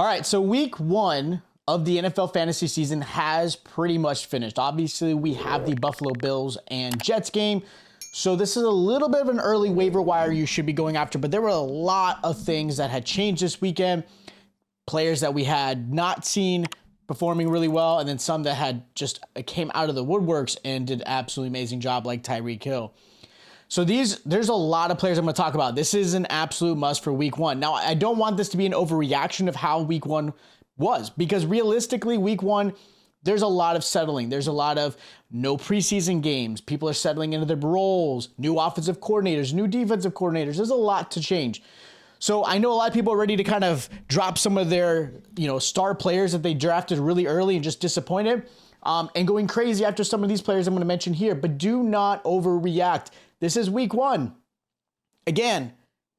All right, so week 1 of the NFL fantasy season has pretty much finished. Obviously, we have the Buffalo Bills and Jets game. So this is a little bit of an early waiver wire you should be going after, but there were a lot of things that had changed this weekend. Players that we had not seen performing really well, and then some that had just came out of the woodworks and did an absolutely amazing job, like Tyreek Hill. So there's a lot of players I'm going to talk about. This is an absolute must for week 1. Now, I don't want this to be an overreaction of how week 1 was, because realistically, week 1, there's a lot of settling. There's a lot of no preseason games. People are settling into their roles, new offensive coordinators, new defensive coordinators. There's a lot to change. So I know a lot of people are ready to kind of drop some of their, star players that they drafted really early and just disappointed, and going crazy after some of these players I'm going to mention here. But do not overreact. This is week 1. Again,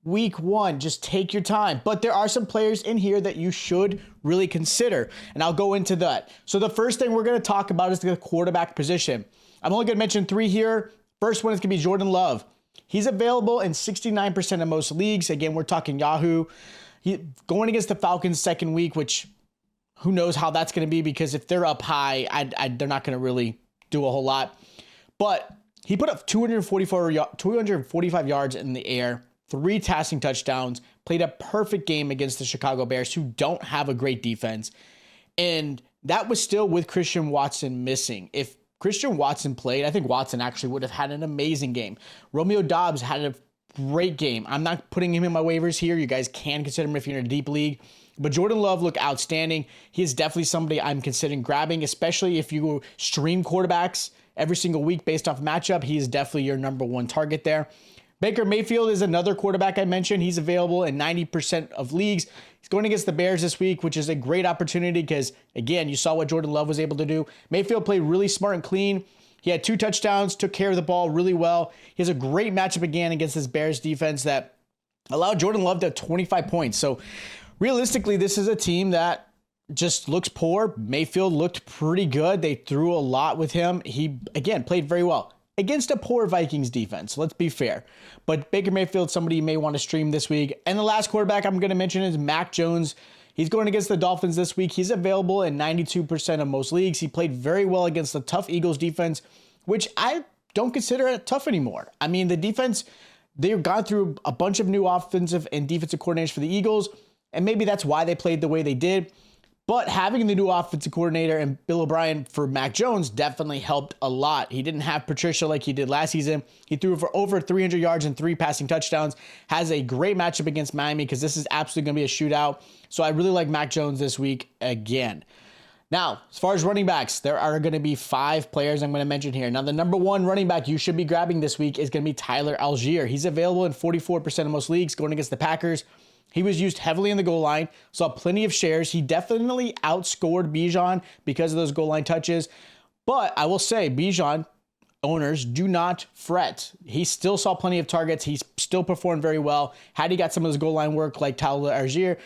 week 1, just take your time. But there are some players in here that you should really consider, and I'll go into that. So the first thing we're going to talk about is the quarterback position. I'm only going to mention 3 here. First one is going to be Jordan Love. He's available in 69% of most leagues. Again, we're talking Yahoo. Going against the Falcons second week, which who knows how that's going to be, because if they're up high, they're not going to really do a whole lot. But he put up 245 yards in the air, 3 passing touchdowns, played a perfect game against the Chicago Bears, who don't have a great defense. And that was still with Christian Watson missing. If Christian Watson played, I think Watson actually would have had an amazing game. Romeo Doubs had a great game. I'm not putting him in my waivers here. You guys can consider him if you're in a deep league. But Jordan Love looked outstanding. He is definitely somebody I'm considering grabbing, especially if you stream quarterbacks every single week based off matchup. He is definitely your number 1 target there. Baker Mayfield is another quarterback I mentioned. He's available in 90% of leagues. He's going against the Bears this week, which is a great opportunity because, again, you saw what Jordan Love was able to do. Mayfield played really smart and clean. He had 2 touchdowns, took care of the ball really well. He has a great matchup again against this Bears defense that allowed Jordan Love to have 25 points. So realistically, this is a team that just looks poor. Mayfield looked pretty good. They threw a lot with him. He, again, played very well against a poor Vikings defense. Let's be fair. But Baker Mayfield, somebody you may want to stream this week. And the last quarterback I'm going to mention is Mac Jones. He's going against the Dolphins this week. He's available in 92% of most leagues. He played very well against the tough Eagles defense, which I don't consider it tough anymore. I mean, the defense, they've gone through a bunch of new offensive and defensive coordinators for the Eagles, and maybe that's why they played the way they did. But having the new offensive coordinator and Bill O'Brien for Mac Jones definitely helped a lot. He didn't have Patricia like he did last season. He threw for over 300 yards and 3 passing touchdowns. Has a great matchup against Miami because this is absolutely going to be a shootout. So I really like Mac Jones this week again. Now, as far as running backs, there are going to be 5 players I'm going to mention here. Now, the number 1 running back you should be grabbing this week is going to be Tyler Allgeier. He's available in 44% of most leagues going against the Packers. He was used heavily in the goal line, saw plenty of shares. He definitely outscored Bijan because of those goal line touches. But I will say, Bijan owners, do not fret. He still saw plenty of targets. He still performed very well. Had he got some of his goal line work like Tyler Algier,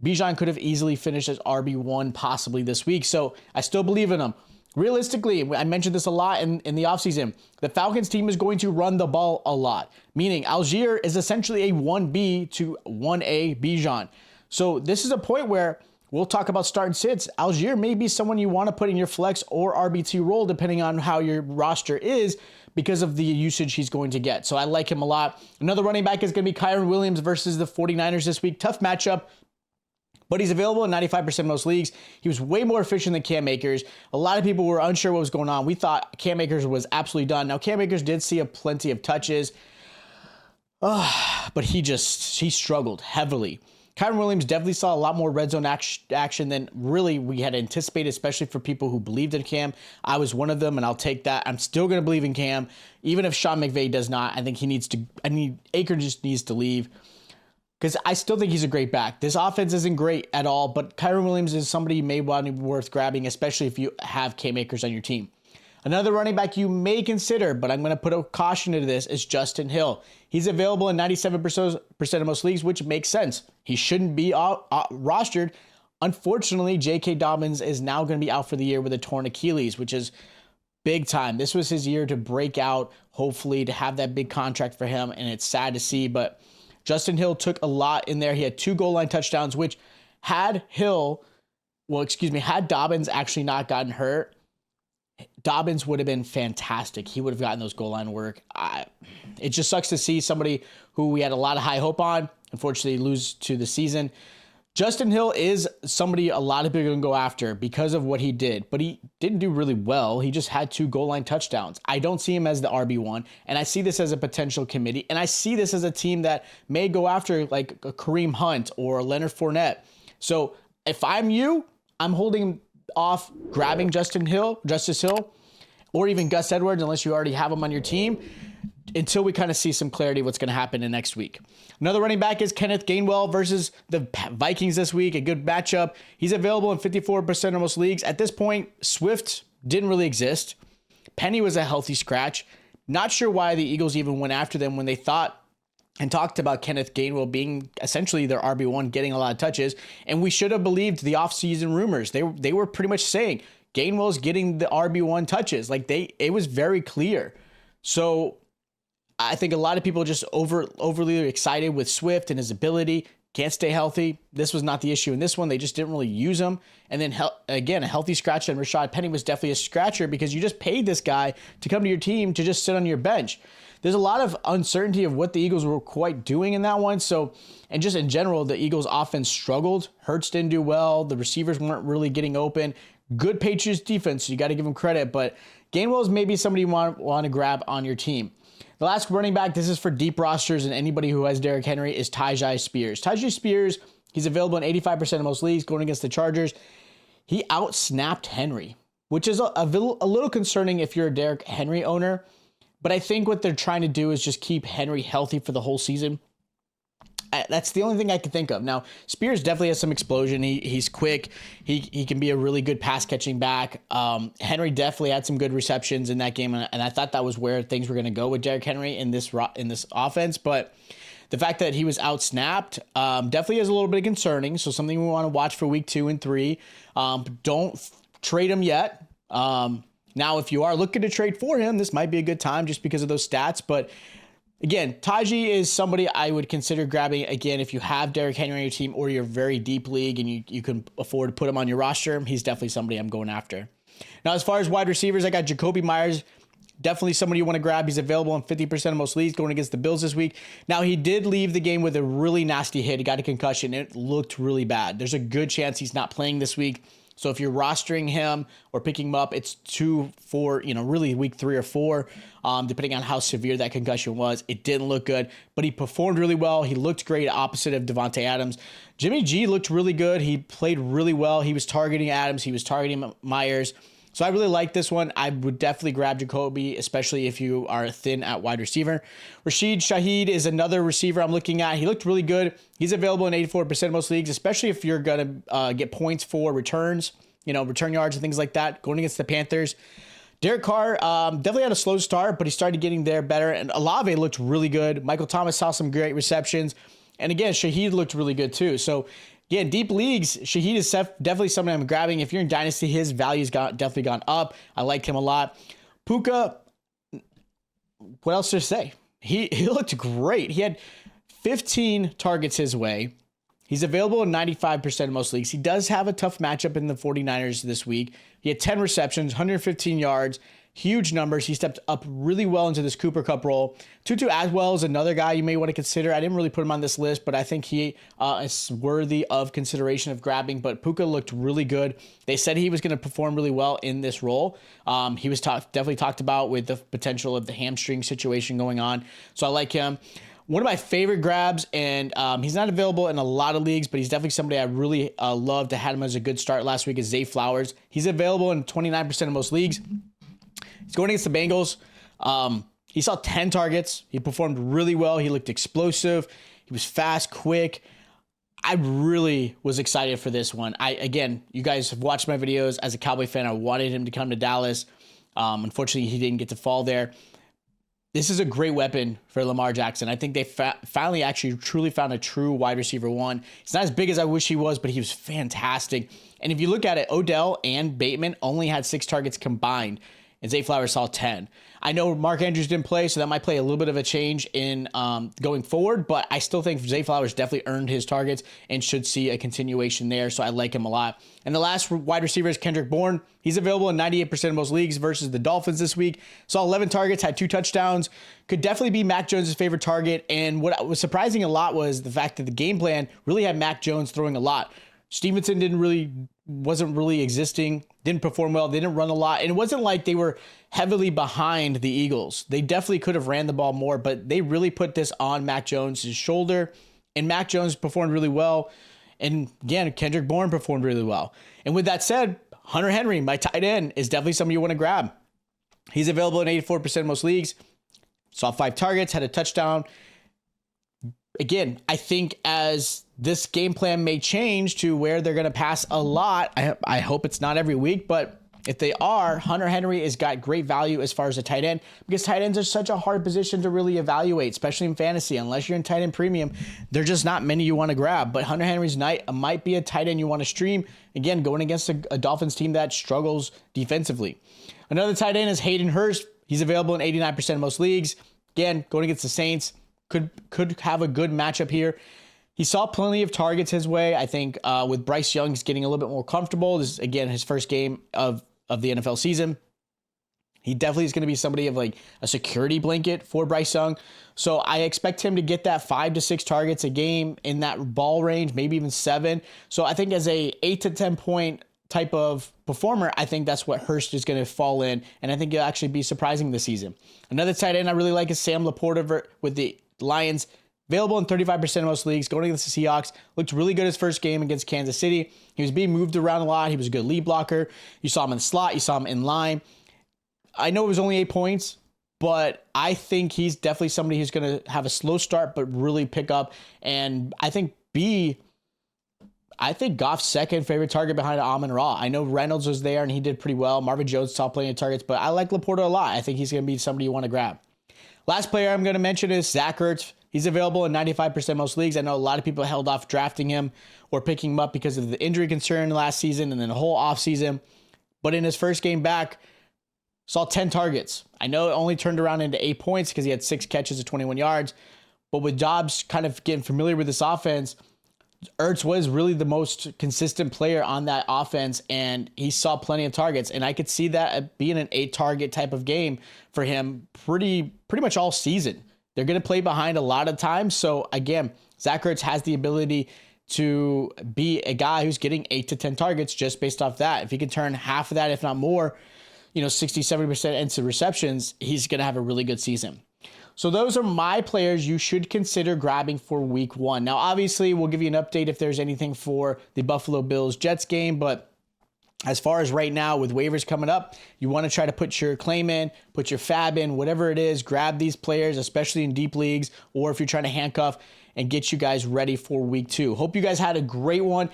Bijan could have easily finished as RB1 possibly this week. So I still believe in him. Realistically, I mentioned this a lot in the offseason, the Falcons team is going to run the ball a lot, meaning Algier is essentially a 1B to 1A Bijan. So this is a point where we'll talk about start and sits. Algier may be someone you want to put in your flex or RB2 role, depending on how your roster is, because of the usage he's going to get. So I like him a lot. Another running back is going to be Kyren Williams versus the 49ers this week. Tough matchup, but he's available in 95% of most leagues. He was way more efficient than Cam Akers. A lot of people were unsure what was going on. We thought Cam Akers was absolutely done. Now, Cam Akers did see plenty of touches, but he struggled heavily. Kyron Williams definitely saw a lot more red zone action than really we had anticipated, especially for people who believed in Cam. I was one of them, and I'll take that. I'm still going to believe in Cam, even if Sean McVay does not. I think Akers just needs to leave, because I still think he's a great back. This offense isn't great at all, but Kyren Williams is somebody you may want to be worth grabbing, especially if you have Cam Akers on your team. Another running back you may consider, but I'm going to put a caution into this, is Justin Hill. He's available in 97% of most leagues, which makes sense. He shouldn't be rostered. Unfortunately, J.K. Dobbins is now going to be out for the year with a torn Achilles, which is big time. This was his year to break out, hopefully, to have that big contract for him, and it's sad to see, but Justin Hill took a lot in there. He had 2 goal line touchdowns, which Had Dobbins actually not gotten hurt, Dobbins would have been fantastic. He would have gotten those goal line work. It just sucks to see somebody who we had a lot of high hope on, unfortunately, lose to the season. Justin Hill is somebody a lot of people are going to go after because of what he did, but he didn't do really well. He just had 2 goal line touchdowns. I don't see him as the RB1, and I see this as a potential committee, and I see this as a team that may go after like a Kareem Hunt or Leonard Fournette. So if I'm you, I'm holding off grabbing Justice Hill, or even Gus Edwards, unless you already have him on your team, until we kind of see some clarity of what's going to happen in next week. Another running back is Kenneth Gainwell versus the Vikings this week. A good matchup. He's available in 54% of most leagues. At this point, Swift didn't really exist. Penny was a healthy scratch. Not sure why the Eagles even went after them when they thought and talked about Kenneth Gainwell being essentially their RB1, getting a lot of touches. And we should have believed the offseason rumors. They were pretty much saying Gainwell's getting the RB1 touches. It was very clear. So I think a lot of people just overly excited with Swift and his ability. Can't stay healthy. This was not the issue in this one. They just didn't really use him. And then, again, a healthy scratch on Rashad Penny was definitely a scratcher because you just paid this guy to come to your team to just sit on your bench. There's a lot of uncertainty of what the Eagles were quite doing in that one. So, and just in general, the Eagles offense struggled. Hurts didn't do well. The receivers weren't really getting open. Good Patriots defense, so you got to give them credit. But Gainwell is maybe somebody you want to grab on your team. The last running back, this is for deep rosters and anybody who has Derrick Henry, is Tyjae Spears. Tyjae Spears, he's available in 85% of most leagues going against the Chargers. He outsnapped Henry, which is a little concerning if you're a Derrick Henry owner. But I think what they're trying to do is just keep Henry healthy for the whole season. That's the only thing I can think of. Now, Spears definitely has some explosion. He's quick. He can be a really good pass-catching back. Henry definitely had some good receptions in that game, and I thought that was where things were going to go with Derrick Henry in this offense. But the fact that he was outsnapped definitely is a little bit concerning, so something we want to watch for week 2 and 3. Don't trade him yet. Now, if you are looking to trade for him, this might be a good time just because of those stats, but again, Taiji is somebody I would consider grabbing, again, if you have Derrick Henry on your team or you're a very deep league and you can afford to put him on your roster. He's definitely somebody I'm going after. Now, as far as wide receivers, I got Jacoby Myers. Definitely somebody you want to grab. He's available in 50% of most leagues going against the Bills this week. Now, he did leave the game with a really nasty hit. He got a concussion. It looked really bad. There's a good chance he's not playing this week. So if you're rostering him or picking him up, it's 2 for, really week 3 or 4, depending on how severe that concussion was. It didn't look good, but he performed really well. He looked great, opposite of Devontae Adams. Jimmy G looked really good. He played really well. He was targeting Adams. He was targeting Myers. So I really like this one. I would definitely grab Jacoby, especially if you are thin at wide receiver. Rasheed Shaheed is another receiver I'm looking at. He looked really good. He's available in 84% of most leagues, especially if you're going to get points for returns, return yards and things like that, going against the Panthers. Derek Carr definitely had a slow start, but he started getting there better. And Olave looked really good. Michael Thomas saw some great receptions. And again, Shaheed looked really good too. So yeah, deep leagues, Shaheed is definitely something I'm grabbing. If you're in Dynasty, his value's definitely gone up. I like him a lot. Puka, what else to say? He looked great. He had 15 targets his way. He's available in 95% of most leagues. He does have a tough matchup in the 49ers this week. He had 10 receptions, 115 yards, huge numbers. He stepped up really well into this Cooper Cup role. Tutu Atwell is another guy you may want to consider. I didn't really put him on this list, but I think he is worthy of consideration of grabbing. But Puka looked really good. They said he was going to perform really well in this role. He was definitely talked about with the potential of the hamstring situation going on. So I like him. One of my favorite grabs, and he's not available in a lot of leagues, but he's definitely somebody I really loved to have him as a good start last week, is Zay Flowers. He's available in 29% of most leagues. He's going against the Bengals. He saw 10 targets. He performed really well. He looked explosive. He was fast, quick. I really was excited for this one. Again, you guys have watched my videos. As a Cowboy fan, I wanted him to come to Dallas. Unfortunately, he didn't get to fall there. This is a great weapon for Lamar Jackson. I think they finally actually truly found a true wide receiver one. He's not as big as I wish he was, but he was fantastic. And if you look at it, Odell and Bateman only had 6 targets combined and Zay Flowers saw 10. I know Mark Andrews didn't play, so that might play a little bit of a change in going forward, but I still think Zay Flowers definitely earned his targets and should see a continuation there, so I like him a lot. And the last wide receiver is Kendrick Bourne. He's available in 98% of most leagues versus the Dolphins this week. Saw 11 targets, had 2 touchdowns. Could definitely be Mac Jones' favorite target, and what was surprising a lot was the fact that the game plan really had Mac Jones throwing a lot. Stevenson wasn't really existing, didn't perform well, they didn't run a lot, and it wasn't like they were heavily behind the Eagles. They definitely could have ran the ball more, but they really put this on Mac Jones' shoulder, and Mac Jones performed really well, and again, Kendrick Bourne performed really well. And with that said, Hunter Henry, my tight end, is definitely somebody you want to grab. He's available in 84% of most leagues, saw 5 targets, had a touchdown. Again, I think as this game plan may change to where they're going to pass a lot, I hope it's not every week, but if they are, Hunter Henry has got great value as far as a tight end, because tight ends are such a hard position to really evaluate, especially in fantasy. Unless you're in tight end premium, there's just not many you want to grab. But Hunter Henry's might be a tight end you want to stream, again, going against a Dolphins team that struggles defensively. Another tight end is Hayden Hurst. He's available in 89% of most leagues. Again, going against the Saints, could have a good matchup here. He saw plenty of targets his way. I think with Bryce Young, he's getting a little bit more comfortable. This is, again, his first game of the NFL season. He definitely is going to be somebody of like a security blanket for Bryce Young. So I expect him to get that 5 to 6 targets a game in that ball range, maybe even 7. So I think as a 8 to 10 point type of performer, I think that's what Hurst is going to fall in, and I think it'll actually be surprising this season. Another tight end I really like is Sam LaPorta with the Lions. Available in 35% of most leagues, going against the Seahawks. Looked really good his first game against Kansas City. He was being moved around a lot. He was a good lead blocker. You saw him in the slot. You saw him in line. I know it was only 8 points, but I think he's definitely somebody who's going to have a slow start but really pick up. And I think Goff's second favorite target behind Amon-Ra. I know Reynolds was there and he did pretty well. Marvin Jones saw plenty of targets, but I like LaPorta a lot. I think he's going to be somebody you want to grab. Last player I'm going to mention is Zach Ertz. He's available in 95% of most leagues. I know a lot of people held off drafting him or picking him up because of the injury concern last season and then the whole offseason. But in his first game back, saw 10 targets. I know it only turned around into 8 points because he had 6 catches of 21 yards. But with Dobbs kind of getting familiar with this offense, Ertz was really the most consistent player on that offense, and he saw plenty of targets. And I could see that being an 8-target type of game for him pretty much all season. They're going to play behind a lot of times. So again, Zach Ertz has the ability to be a guy who's getting 8 to 10 targets just based off that. If he can turn half of that, if not more, 60, 70% into receptions, he's going to have a really good season. So those are my players you should consider grabbing for week 1. Now, obviously, we'll give you an update if there's anything for the Buffalo Bills-Jets game, but as far as right now, with waivers coming up, you want to try to put your claim in, put your fab in, whatever it is, grab these players, especially in deep leagues, or if you're trying to handcuff and get you guys ready for week 2. Hope you guys had a great one.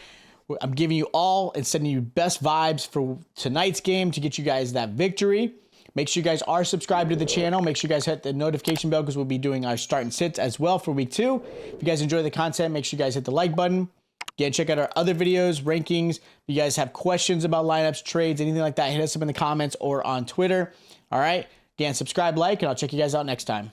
I'm giving you all and sending you best vibes for tonight's game to get you guys that victory. Make sure you guys are subscribed to the channel. Make sure you guys hit the notification bell because we'll be doing our start and sits as well for week 2. If you guys enjoy the content, make sure you guys hit the like button. Again, check out our other videos, rankings. If you guys have questions about lineups, trades, anything like that, hit us up in the comments or on Twitter. All right. Again, subscribe, like, and I'll check you guys out next time.